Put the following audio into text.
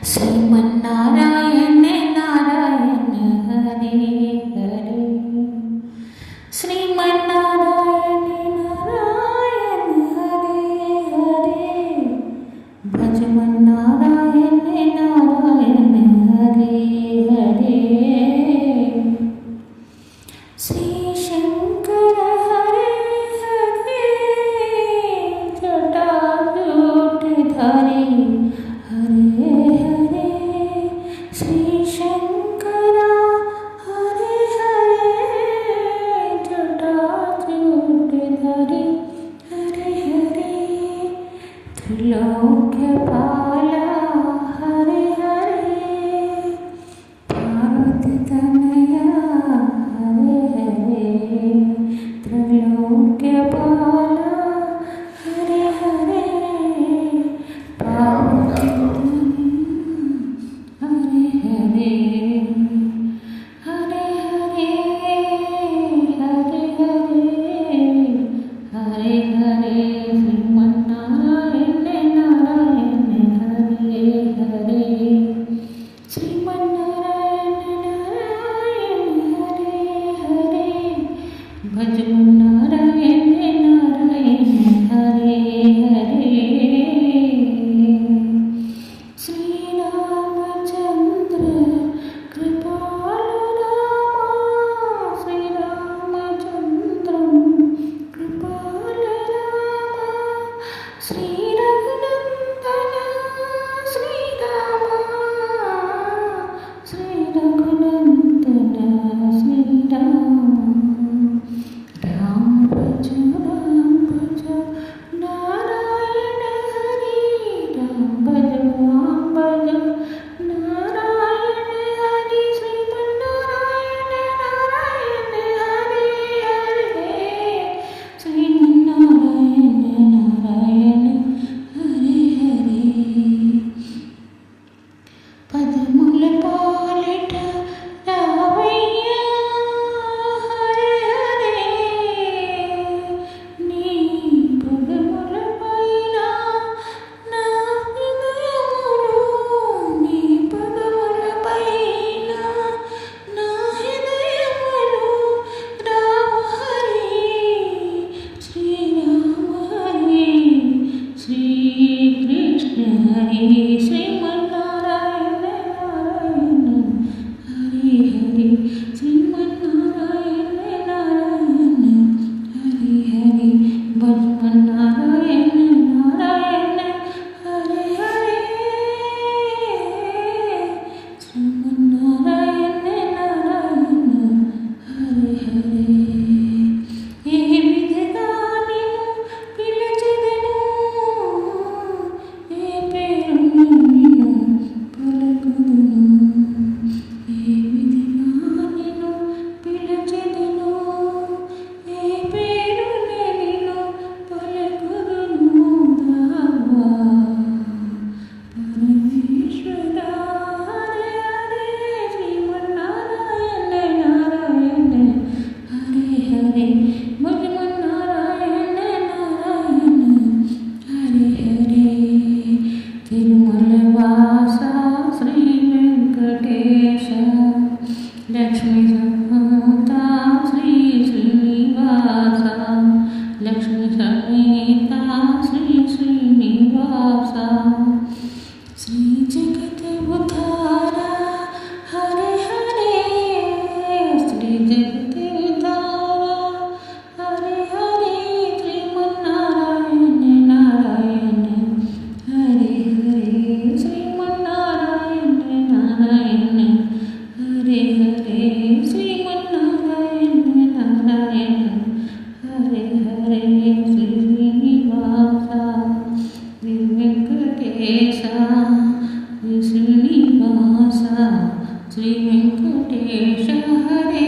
श्रीमन्नारायण नारायण हरे हरे श्रीमन्नारायण नारायण हरे हरे भजमन्नारायण नारायण हरे हरे श्री शंकर हरे हरे जटाजूटधारी हरे हरे श्री शंकर हरे हरे जटाजूटधारी हरे हरे त्रिलोक्यपाला हरे हरे पार्वतीतनया हरे हरे त्रिलोक्यपाला हरे हरे हरे हरे हरे हरे हरे हरे हरे हरे श्रीमन्नारायण नारायण हरे हरे श्रीमन्नारायण नारायण हरे हरे भजमन्नारायण नारायण हरे हरे श्रीरामचंद्र कृपालु रामा श्रीरामचंद्रं कृपालु रामा श्रीरघुनंदन श्रीरामा श्रीरघुनंदन श्रीरामा राम भज नारायण हरि राम भज नारायण हरि श्रीमन्नारायण नारायण हरे हरे श्रीमन्नारायण नारायण हरे हरे पदमुल पालिట రావయ్య హరే హరే నీ పదముల పైన నా హృదయములు నీ పదముల పైన నా హృదయములు రామ హరి శ్రీరామ హరి శ్రీకృష్ణ హరి శ్రీమన్నారాయణ నారాయణ హరి హరి శ్రీమన్నారాయణ నారాయణ హరి హరి భజమన్నారాయణ నారాయణ హరి హరి శ్రీమన్నారాయణ నారాయణ హరి హరి ఏ విధంగా నిన్ను పిలిచెదను ఏ పేరు నిన్ను పలుకుదును ఏ విధంగా నిన్ను పిలిచెదను ఏ పేరు నిన్ను పలుకుదును దావా పరమేశ్వర హరే హరే శ్రీమన్నారాయణ నారాయణ హరే హరే భజమన్నారాయణ నారాయణ హరే హరే తిరుమల వాస శ్రీ వెంకటేశ లక్ష్మీ సమేత శ్రీ శ్రీనివాస లక్ష్మీ సమేత శ్రీ శ్రీనివాస శ్రీ జగత్ ఉద్ధార హరే హరే శ్రీ జగత్ ఉద్ధార హరే హరే శ్రీమన్నారాయణ నారాయణ హరే హరే శ్రీమన్నారాయణ నారాయణ హరే హరే శ్రీమన్నారాయణ నారాయణ హరే హరే శ్రీనివాస శ్రీ వెంకటేశ శ్రీనివాస శ్రీ వెంకటేశ హరే